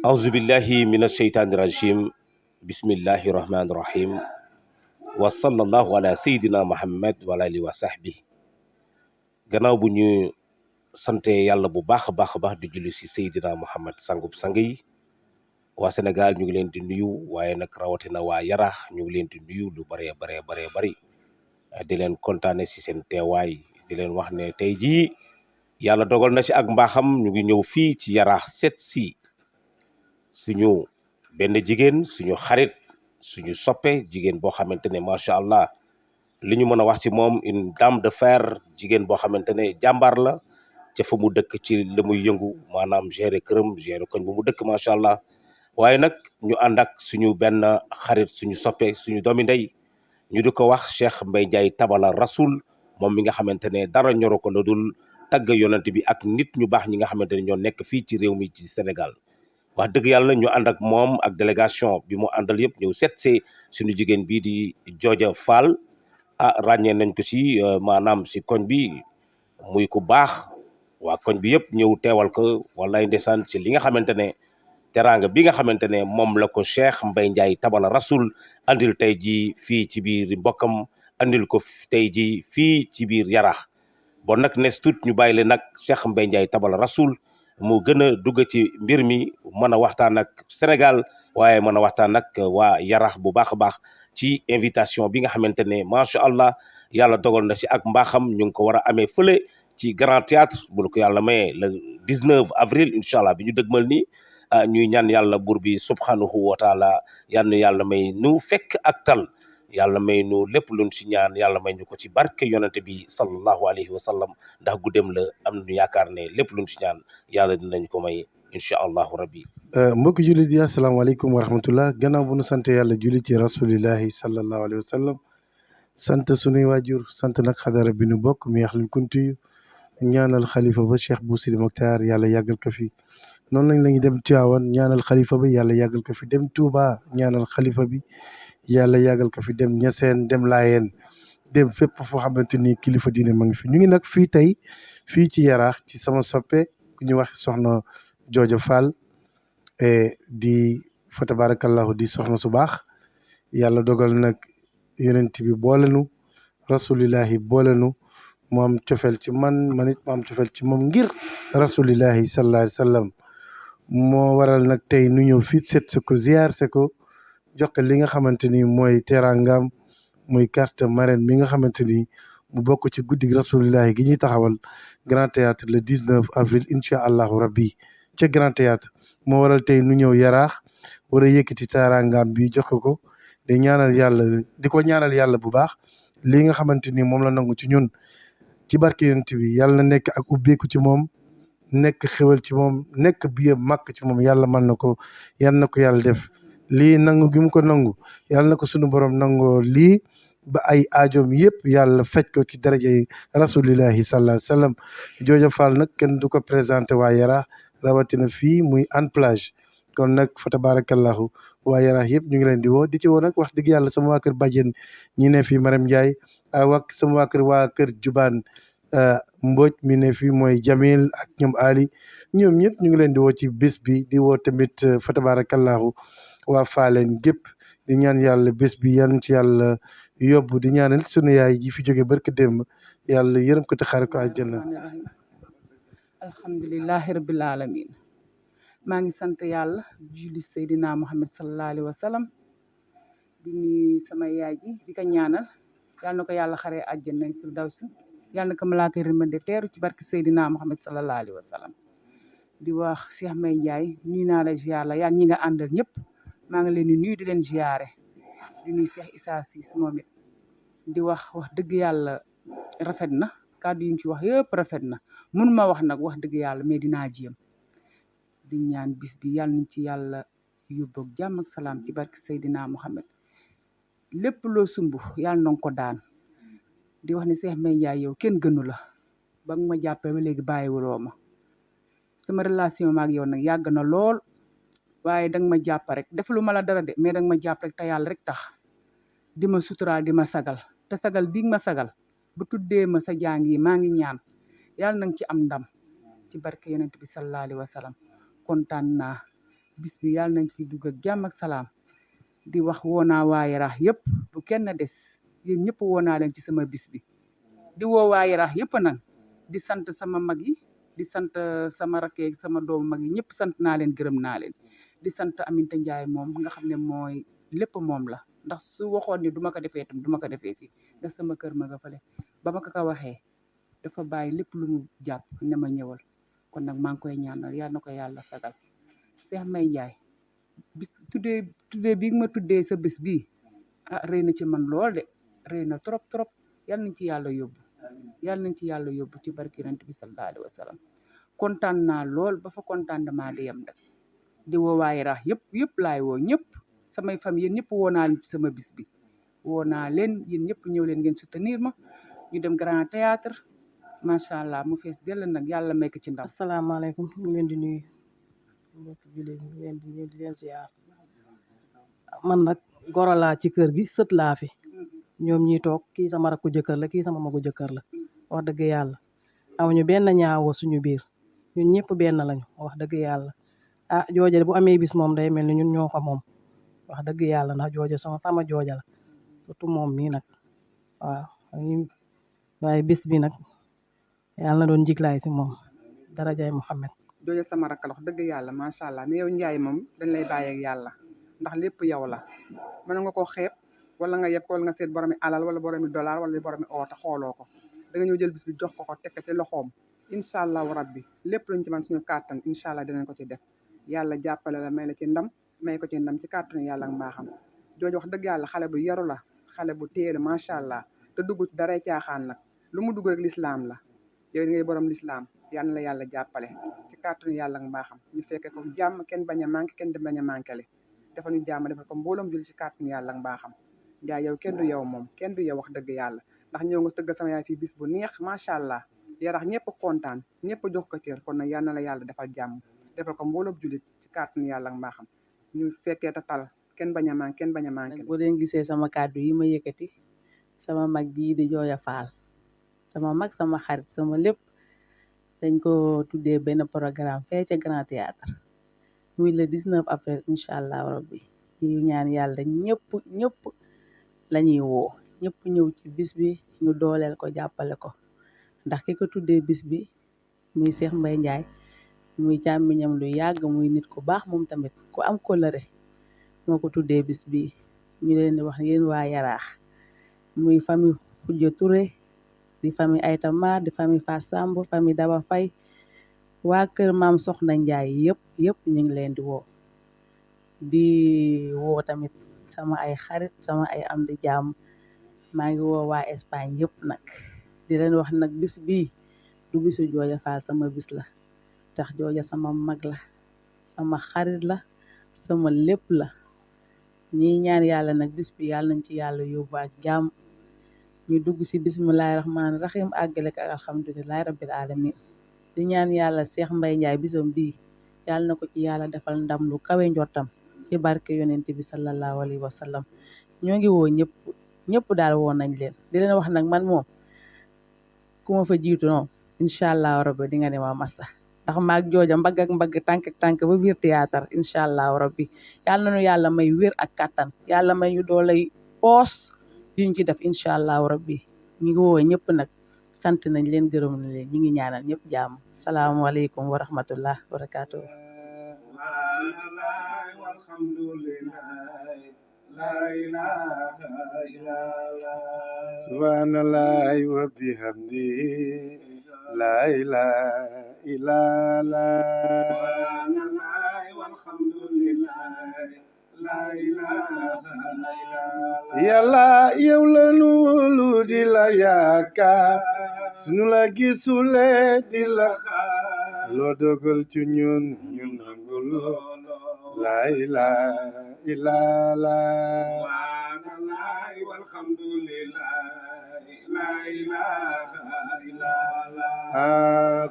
auzu billahi mina sheytaani rajim bismillahi rahmaani rahim wa sallallahu ala sayyidina muhammad wa alihi wa sahbi gannaaw bu ñu sante yàlla bu baax a baax a baax di julli si Seydina Muhammad sangub sang yi waa Sénégal ñu ngi leen di nuyu waaye nag rawatina waa Yaraax ñu ngi leen di nuyu lu bëree bëri di leen kontaane si seen teewaay di leen wax ne tey jii yàlla dogal na ci ak mbaaxam ñu ngi ñëw fii ci Yaraax seet si suñu benn jigéen suñu xarit suñu soppe jigéen boo xamante ne macha allah li ñu mën a wax ci moom une dame de fer jigéen boo xamante ne jàmbaar la ca fa mu dëkk ci la muy yëngu maanaam gérer këram gérer koñ bu mu dëkk macha allah waaye nag ñu ànd ak suñu benn xarit suñu soppe suñu doomi ndey ñu di ko wax Cheikh Mbaye Ndiaye Tabala Rasoul moom mi nga xamante ne dara ñoro ko la dul tagg yonent bi ak nit ñu baax ñi nga xamante ne ñoo nekk fii ci réew mi ci Sénégal wax dëgg yàlla ñu ànd ak moom ak délégation bi mu àndal yëpp ñëw seet see suñu jigéen bii di Jooja Fall ràññee nañ ko si maanaam si koñ bi muy ku baax waa koñ bi yëpp ñëw teewal ko wallaay ndeysaan si li nga xamante ne teraanga bi nga xamante ne moom la ko Cheikh Mbaye Ndiaye Tabala Rasoul andil tey jii fii ci biir mbokkam andil ko tey jii fii ci biir Yaraax bon nag nes tuut ñu bàyyi leen nag Cheikh Mbaye Ndiaye Tabala Rasoul mu gën a dugg ci mbir mi mën a waxtaan ak Sénégal waaye mën a waxtaan ak waa Yaraax bu baax a baax ci invitation bi nga xamante ne macha allah yàlla dogal na si ak mbaaxam ñu ngi ko war a amee fële ci Grand Théâtre bu ñu ko yàlla mayee le 19 avril incha allah bi ñu dëgmal nii ñuy ñaan yàlla buur bi subhanahu wa taala yal na yàlla may nu fekk ak tal yàlla may nu lépp luñ si ñaan yàlla may ñu ko ci barke yonente bi sallallahu alayhi wa sallam ndax guddem la am nañu yaakaar ne lépp luñ si ñaan yàlla dinañ ko may incha allahu rabbi mbokki jullit yi asalaamaaleykum wa rahmatullah gannaaw bu nu sant yàlla julli ci rasulillahi sallallahu alayhi wa sallam sant sunuy waajur sant nag xadara bi nu bokk mi yaxlul kunti ñaanal xalifa ba Cheikh Bou Sidi Mokhtar yàlla yàggal ko fi noonu lañ lañu dem Tiwaawan ñaanal xalifa bi yàlla yàggal ko fi dem Touba ñaanal xalifa bi yàlla yàggal ko fi dem Ñaseen dem Laayeen dem fépp foo xamante ni kilifa diine ma ngi fi ñu ngi nag fii tey fii ci Yaraax ci sama soppe ku ñu wax soxna Jooja Fall di fa tabarakallahu di soxna su baax yàlla dogal nag yonent bi boolenu rasulillahi boolenu mu am cofeel ci man it mu am cofeel ci moom ngir rasulillahi sallallahu alayhi wa sallam moo waral nag tey nu ñëw fii seet se ko ziar se ko jox ko li nga xamante ni mooy terangam muy carte marraine mi nga xamante ni mu bokk ci guddi rasulillahi gi ñuy taxawal Grand Théâtre le 19 avril incha allahu rabbi ca Grand Théâtre moo waral tey nu ñëw Yaraax war a yëkkati terangam bi jox ko di ñaanal yàlla di ko ñaanal yàlla bu baax lii nga xamante ni moom la nangu ci ñun ci barke yonent bi yàlla na nekk ak ubbeeku ci moom nekk xewal ci moom nekk biye màkk ci moom yàlla mën na ko yàlla na ko yàlla def lii nangu gi mu ko nangu yàlla na ko sunu borom nangoo lii ba ay aajoom yëpp yàlla faj ko ci daraja yi rasulillahi sallallahu alayhi wa sallam Jooja Fall nag kenn du ko présenté waa Yaraax rawatina fii muy Hann Plage kon nag fa tabarakallahu waa Yaraax yëpp ñu ngi leen di woo di ci woo nag wax dëgg yàlla sama waa kër bàjjen ñi ne fii Maram Ndiaye ak sama waa kër Jubaan Mbodj mi ne fii mooy Jamil ak ñoom Ali ñoom ñëpp ñu ngi leen di woo ci bés bi di woo tamit fa tabarakallahu waa Faaleen gépp di ñaan yàlla bés bi yan ci yàlla yóbbu di ñaanal sunu yaay ji fi jóge barka démb yàlla yërëm ko te xaare ko àjjana alhamdulillahi rabbil alamin maa ngi sant yàlla julli Seydina Muhammad sallallahu alayhi wa sallam di nuyu sama yaay ji di ko ñaanal yàlla na ko yàlla xaree àjjana firdawsi yàlla na ko malaaka yërmande teeru ci barke Seydina Muhammad sallallahu alayhi wa sallam di wax Cheikh Mbaye Ndiaye nuyu naa la ziar la yaa ñi nga àndal ñëpp maa ngi leen di nuyu di leen ziare di nuyu Cheikh Issa Ciss moom it di wax dëgg yàlla rafet na kàddu yi ñu ci wax yëpp rafet na mun ma wax nag wax dëgg yàlla mais dinaa jéem di ñaan bis bi yàlla nañ ci yàlla yóbbu ak jàmm ak salaam ci barke Seydina Muhammad lépp loo sumb yàlla na nga ko daan di wax ne Cheikh Mbaye Ndiaye yow kenn gënu la ba nga ma jàppee ba léegi bàyyiwuloo ma sama relation maak yow nag yàgg na lool waaye danga ma jàpp rek def lu ma la dara de mais danga ma jàpp rek te yàlla rek tax di ma suturaal di ma sagal te sagal bii ma sagal bu tuddee ma sa jàng yi maa ngi ñaan yàlla nanga ci am ndam ci barke yonent bi sallallahu alayhi wa sallam kontaan naa bis bi yàlla nañ ci dugg ak jàmm ak salaam di wax woo naa waa Yaraax yëpp bu kenn des yéen ñëpp woo naa leen ci sama bis bi di woo waa Yaraax yëpp nag di sant sama mag yi di sant sama rakk yi sama doomu mag yi ñëpp sant naa leen gërëm naa leen di sant Aminta Ndiaye moom nga xam ne mooy lépp moom la ndax su waxoon ni duma ko defee tam duma ko defee fii ndax sama kër ma nga fale ba ma ko waxee dafa bàyyi lépp lu mu jàpp ne ma ñëwal kon nag maa ngi koy ñaanal yal na ko yàlla sagal Cheikh May Ndiaye bis tuddee bi ma tuddee sa bis bii ah rëy na ci man lool de rëy na trop trop yal nañ ci yàlla yóbbu yal nañ ci yàlla yóbbu ci barki Yonent bi sallallahu alayhi wa sallam kontaan naa lool ba fa kontaan damaa di yem rek di woo waa Yaraax yëpp laay woo ñëpp samay famille yéen ñëpp woo naa leen ci sama bis bi woo naa leen yéen ñëpp ñëw leen ngeen soutenir ma ñu dem Grand Théâtre macha allah mu fees dell nag yàlla may ko ci ndam. asalaamaaleykum ñu ngi leen di nuyu mbokk jullit ñu leen di leen ziar man nag goro laa ci kër gi sët laa fi ñoom ñi toog kii sama rakku jëkkër la kii sama magu jëkkër la wax dëgg yàlla amuñu benn ñaawoo suñu biir ñun ñëpp benn lañu wax dëgg yàlla ah jooja bu amee bis moom day mel ni ñun ñoo ko moom wax dëgg yàlla ndax jooja sama jooja la surtout moom mii nag waaw waaye bis bi nag yàlla na doon jiglaay si moom darajay Muhammad jooja sama rakk la wax dëgg yàlla macha allah mais yow Ndiaye moom dañ lay bàyyi ak yàlla ndax lépp yow la mën nga ko xeeb wala nga yeb ko wala nga seet boromi alal wala boromi dollar wala boromi oota xooloo ko da nga ñëw jël bis bi jox ko tekk ci loxoom incha allahu rabbi lépp luñ ci man suñu kàttan incha allah dinañ ko ci def yàlla jàppale la may la ci ndam may ko ci ndam ci kàttan yàlla ak mbaaxam jooju wax dëgg yàlla xale bu yaru la xale bu téelu macha allah te dugg ci daray caaxaan nag lu mu dugg rek lislaam la yow ngay borom lislaam yal na la yàlla jàppale ci kàttan yàlla ak mbaaxam ñu fekke ko jàmm kenn bañ a manqué kenn bañ a manqué le defal ñu jàmm defal ko mbooloom julli ci kàttan yàlla ak mbaaxam Ndiaye yow kenn du yow moom kenn du yow wax dëgg yàlla ndax ñëw nga tëgg sama yaay fii bis bu neex macha allah Yaraax ñëpp kontaan ñëpp jox ko cër kon nag yal na la yàlla defal jàmm defal ko mbooloom jullit ci kàttan yàlla ak mbaaxam ñu fekkee ta tal kenn bañ a manqué kenn bañ a manqué boo leen gisee sama kàddu yi ma yëkkati sama mag bii di Jooja Faal sama mag sama xarit sama lépp dañ ko tuddee benn programme fee ca Grand Théâtre muy le 19 avril incha allah rabbi ñu ñaan yàlla ñëpp lañuy woo ñëpp ñëw ci bis bi ñu dooleel ko jàppale ko ndax ki ko tuddee bis bi muy Cheikh Mbaye Ndiaye muy càmmiñam lu yàgg muy nit ku baax moom tamit ku am kóllëre moo ko tuddee bis bi ñu leen di wax yéen waa Yaraax muy famille Khoudia Touré di famille Aïta Mar di famille Fass Samb famille Daba Faye waa kër maam Soxna Njaay yëpp ñu ngi leen di woo tamit sama ay xarit sama ay am di jàmm maa ngi woo waa Espagne yëpp nag di leen wax nag bis bii du bisu Jooja Faal sama bis la tax Jooja sama mag la sama xarit la sama lépp la ñi ñaan yàlla nag bis bi yàlla nañ ci yàlla yóbbu ak jàmm ñu dugg ci bismillahi rahmaani rahim àggale ko ak alhamdulilahi rabbil alamin di ñaan yàlla Cheikh Mbaye Ndiaye bisam bii yàlla na ko ci yàlla defal ndam lu kawe njortam ci barke yonent bi sallallahu alayhi wa sallam ñoo ngi woo ñëpp daal woo nañ leen di leen wax nag man moom ku ma fa jiitu noonu incha allah rabbi di nga ne ma massa ndax maag Jooja mbagg ak mbagg tànk ak tànk ba biir théâtre incha allah rabbi yàlla nañu yàlla may wér ak kàttan yàlla may ñu doolay poos yuñ ci def incha allah rabbi ñu ngi woo ñëpp nag sant nañ leen gërëm nañ leen ñu ngi ñaanal ñëpp jàmm salaamaaleykum wa rahmatullah wa barakatuh subhanallahi wa bihamdihi la ilaha illallah yàlla yow la nu wóolu di la yaakaar sunu la gisule di la loo dogal ci ñun nangul la ilaha illallah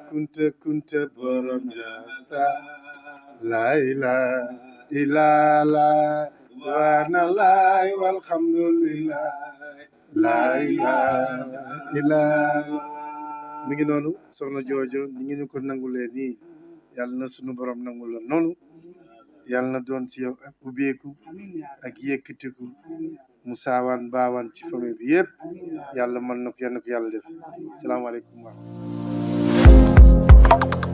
kunta borom jaasa la ilaha illallah subhanallah walhamdulillah la ilaha illallah mi ngi noonu soxna Joojo ni ngi ñu ko nangulee nii yàlla na sunu borom nangul la noonu yàlla na doon si yow ak ubbeeku amiin yaa rabbi ak yëkkatiku amiin mu saawaan baawaan ci famille bi yëpp amiin yaa rabbi yàlla mën na ko yal na ko yàlla def allahumma amiin. salaamaaleykum wa rahmatulah